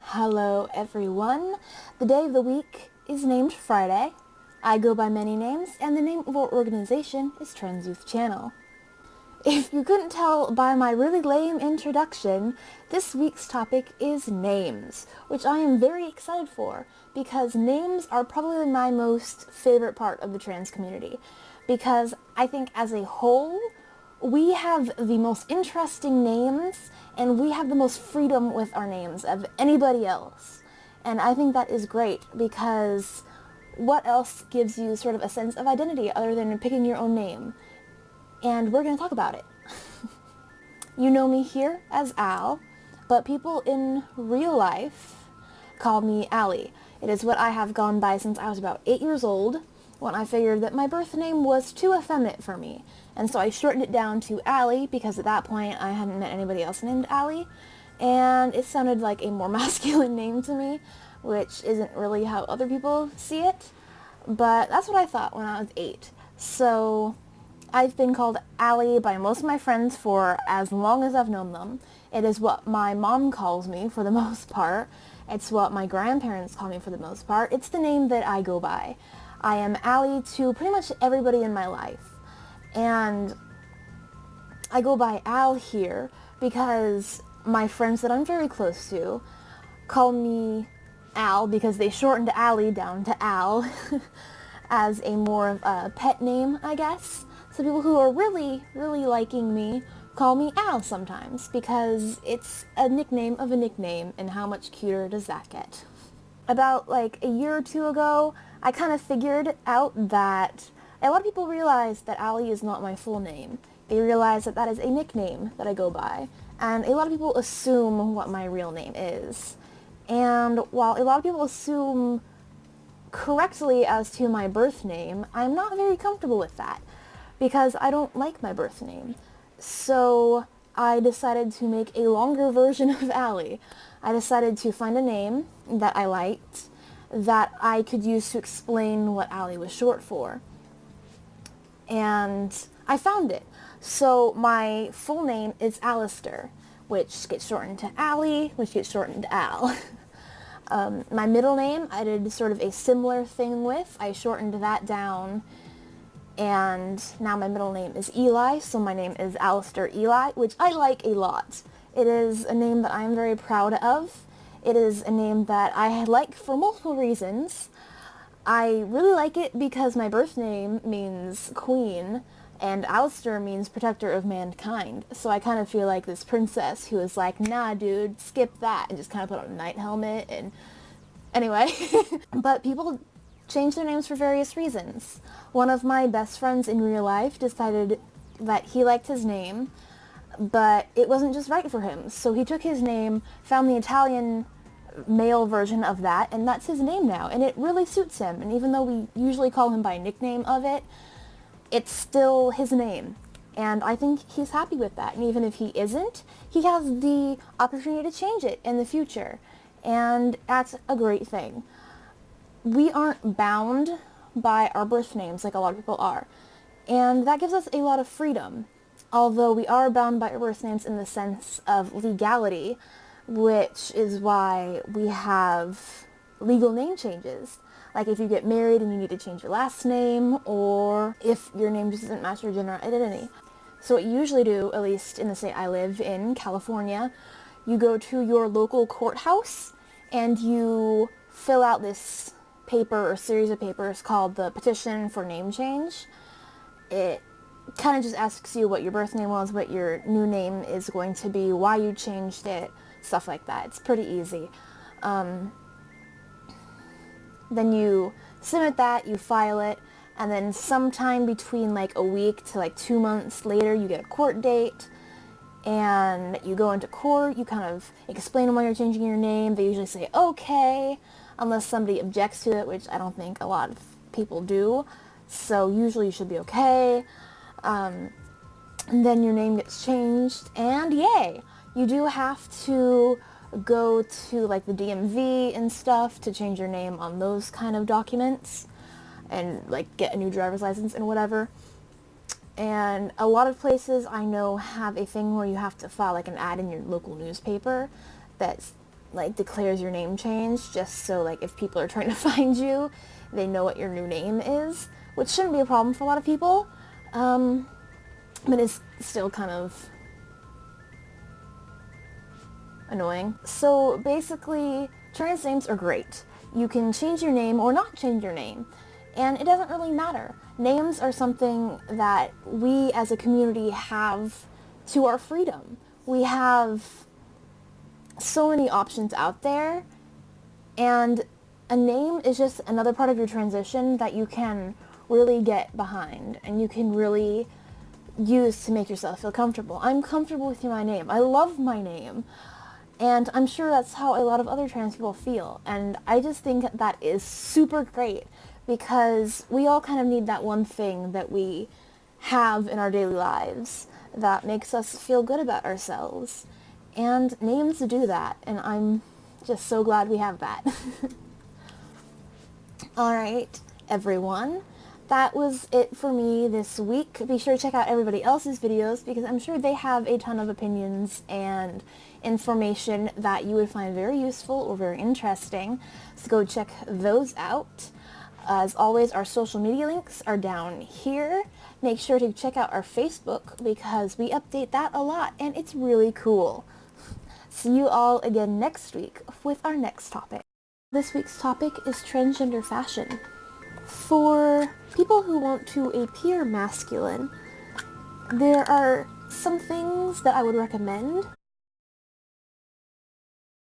Hello everyone. The day of the week is named Friday. I go by many names, and the name of our organization is Trans Youth Channel. If you couldn't tell by my really lame introduction, this week's topic is names, which I am very excited for, because names are probably my most favorite part of the trans community, because I think as a whole, we have the most interesting names, and we have the most freedom with our names of anybody else. And I think that is great, because what else gives you sort of a sense of identity other than picking your own name? And we're going to talk about it. You know me here as Al, but people in real life call me Allie. It is what I have gone by since I was about 8 years old, when I figured that my birth name was too effeminate for me. And so I shortened it down to Allie, because at that point I hadn't met anybody else named Allie, and it sounded like a more masculine name to me, which isn't really how other people see it. But that's what I thought when I was 8. So I've been called Allie by most of my friends for as long as I've known them. It is what my mom calls me for the most part. It's what my grandparents call me for the most part. It's the name that I go by. I am Allie to pretty much everybody in my life. And I go by Al here because my friends that I'm very close to call me Al because they shortened Allie down to Al as a more of a pet name, I guess. So people who are really, really liking me call me Al sometimes, because it's a nickname of a nickname, and how much cuter does that get? About like a year or two ago, I kind of figured out that a lot of people realize that Allie is not my full name. They realize that that is a nickname that I go by, and a lot of people assume what my real name is. And while a lot of people assume correctly as to my birth name, I'm not very comfortable with that, because I don't like my birth name. So I decided to make a longer version of Allie. I decided to find a name that I liked, that I could use to explain what Allie was short for. And I found it. So my full name is Alistair, which gets shortened to Allie, which gets shortened to Al. My middle name I did sort of a similar thing with. I shortened that down, and now my middle name is Eli, so my name is Alistair Eli, which I like a lot. It is a name that I am very proud of. It is a name that I like for multiple reasons. I really like it because my birth name means queen, and Alistair means protector of mankind. So I kind of feel like this princess who is like, nah dude, skip that, and just kind of put on a knight helmet, and anyway. But people change their names for various reasons. One of my best friends in real life decided that he liked his name, but it wasn't just right for him. So he took his name, found the Italian male version of that, and that's his name now, and it really suits him. And even though we usually call him by nickname of it, it's still his name. And I think he's happy with that. And even if he isn't, he has the opportunity to change it in the future. And that's a great thing. We aren't bound by our birth names like a lot of people are. And that gives us a lot of freedom. Although we are bound by our birth names in the sense of legality, which is why we have legal name changes. Like if you get married and you need to change your last name, or if your name just doesn't match your gender identity. So what you usually do, at least in the state I live in, California, you go to your local courthouse and you fill out this paper or series of papers called the petition for name change. It kind of just asks you what your birth name was, what your new name is going to be, why you changed it, stuff like that. It's pretty easy. Then you submit that, you file it, and then sometime between like a week to like 2 months later, you get a court date, and you go into court, you kind of explain why you're changing your name. They usually say, okay, unless somebody objects to it, which I don't think a lot of people do. So usually you should be okay. And then your name gets changed, and yay! You do have to go to like the DMV and stuff to change your name on those kind of documents, and like get a new driver's license and whatever. And a lot of places I know have a thing where you have to file like an ad in your local newspaper that like declares your name change, just so like if people are trying to find you, they know what your new name is, which shouldn't be a problem for a lot of people, but it's still kind of annoying. So basically, trans names are great. You can change your name or not change your name, and it doesn't really matter. Names are something that we as a community have to our freedom. We have so many options out there, and a name is just another part of your transition that you can really get behind and you can really use to make yourself feel comfortable. I'm comfortable with my name. I love my name. And I'm sure that's how a lot of other trans people feel. And I just think that is super great because we all kind of need that one thing that we have in our daily lives that makes us feel good about ourselves. And names do that, and I'm just so glad we have that. Alright, everyone. That was it for me this week. Be sure to check out everybody else's videos because I'm sure they have a ton of opinions and information that you would find very useful or very interesting. So go check those out. As always, our social media links are down here. Make sure to check out our Facebook because we update that a lot and it's really cool. See you all again next week with our next topic. This week's topic is transgender fashion. For people who want to appear masculine, there are some things that I would recommend.